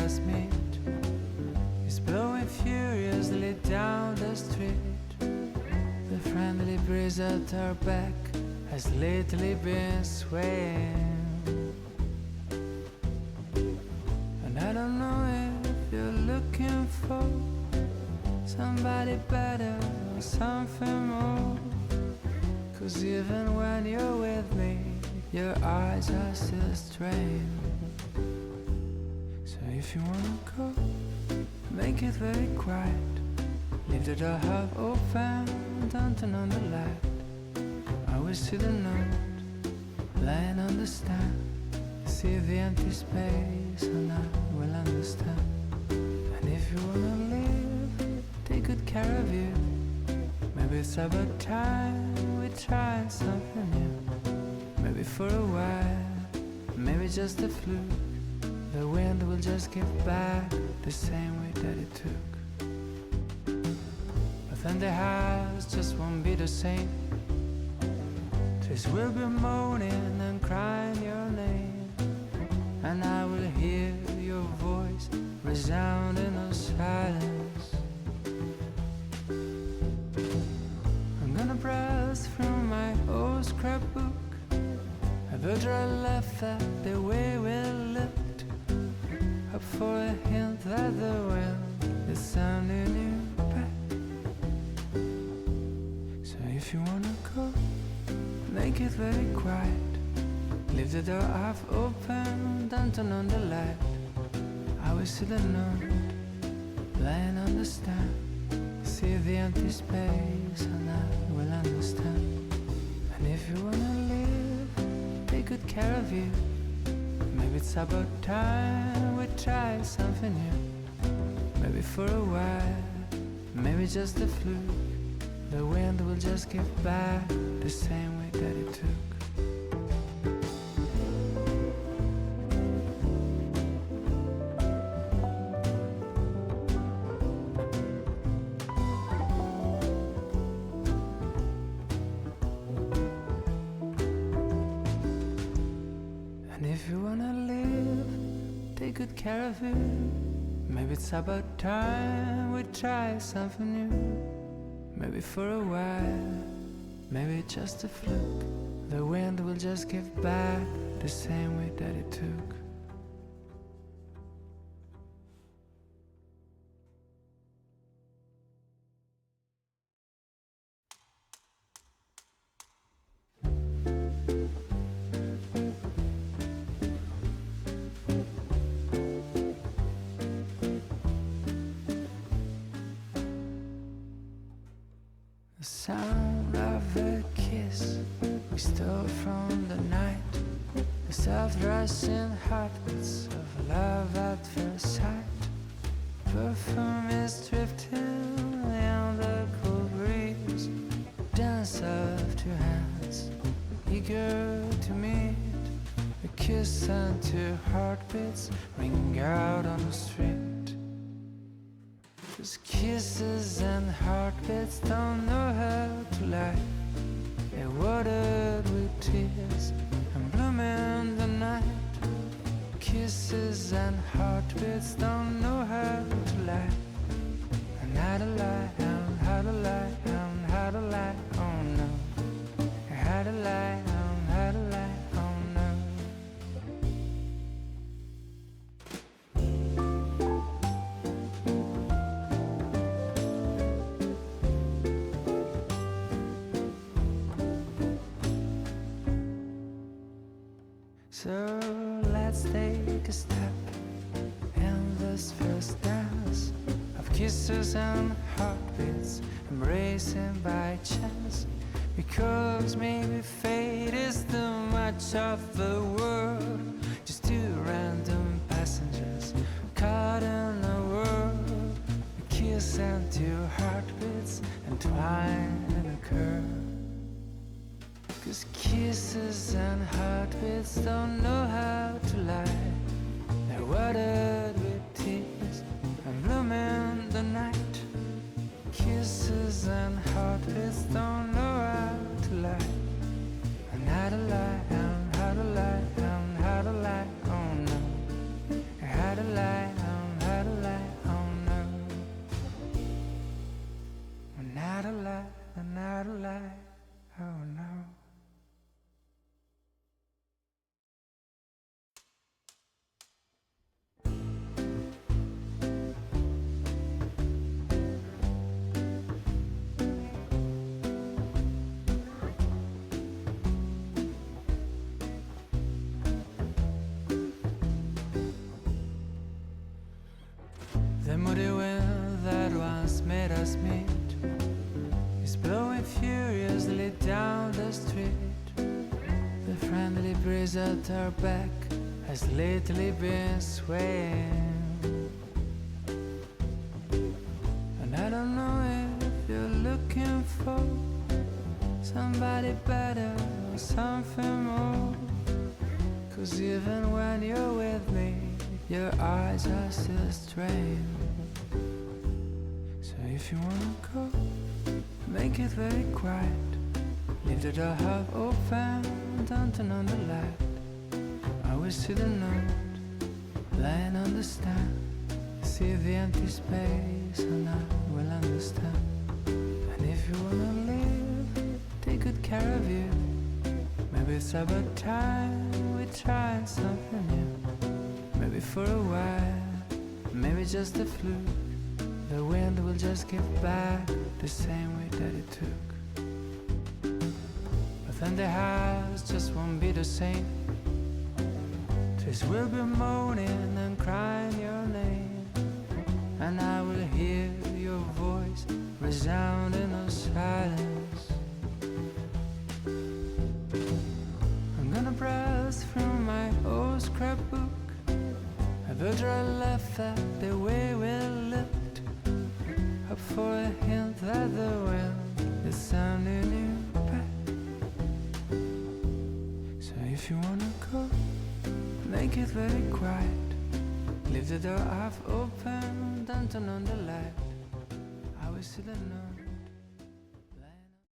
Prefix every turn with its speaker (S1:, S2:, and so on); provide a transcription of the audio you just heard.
S1: just meet is blowing furiously down the street. The friendly breeze at our back has lately been swaying, and I don't know if you're looking for somebody better or something more, 'cause even when you're with me, your eyes are still strained. So if you wanna go, make it very quiet. Leave the door half open, don't turn on the light. I will see the note lying on the stand. See the empty space and I will understand. And if you wanna live, take good care of you. Maybe it's about time we try something new. Maybe for a while, maybe just a fluke. The wind will just give back the same way that it took. But then the house just won't be the same. Trees will be moaning and crying your name, and I will hear your voice resound in the silence. I'm gonna browse through my old scrapbook. I will draw a laugh at the way we looked, hope for a hint that the wind is sounding you back. So if you wanna go, make it very quiet. Leave the door half open, don't turn on the light. I will see the note lying on the stand. See the empty space and I will understand. And if you wanna live, take good care of you. Maybe it's about time we try something new. Maybe for a while, maybe just a fluke. The wind will just give back the same way that it took. And if you wanna live, take good care of you. Maybe it's about time we try something new. Maybe for a while, maybe just a fluke. The wind will just give back the same way that it took. The sound of a kiss we stole from the night. The soft rushing heartbeats of love at first sight. Perfume is drifting in the cool breeze. Dance of two hands, eager to meet. A kiss and two heartbeats ring out on the street. 'Cause kisses and heartbeats don't know how to lie. They're watered with tears and bloom in the night. Kisses and heartbeats don't know how to lie. And how to lie, and how to lie, and how to lie, oh no. How to lie, and how to lie, oh no. So let's take a step in this first dance of kisses and heartbeats, embracing by chance. Because maybe fate is too much of the world, just two random passengers caught in a world. A kiss and two heartbeats entwined in a curve. 'Cause kisses and heartbeats don't know how to lie. They're watered with tears and bloom in the night. Kisses and heartbeats don't know how to lie. And how to lie, and how to lie, and how to lie, oh no. How to lie, breeze at our back has lately been swaying. And I don't know if you're looking for somebody better or something more, 'cause even when you're with me, your eyes are still strained. So if you wanna go, make it very quiet. Leave the door half open, don't turn on the light. I will see the note lying on the stand, see the empty space, and I will understand. And if you wanna live, take good care of you. Maybe it's about time we try something new. Maybe for a while, maybe just a fluke, the wind will just give back the same way that it took. But then the house just won't be the same. Trees will be moaning and crying your name, and I will hear your voice resound in the silence. I'm gonna browse through my old scrapbook, the dry left that the way will lift up for a hint that the wind is sounding you back. So if you wanna go, make it very quiet. Leave the door half open, don't turn on the light. I will see the note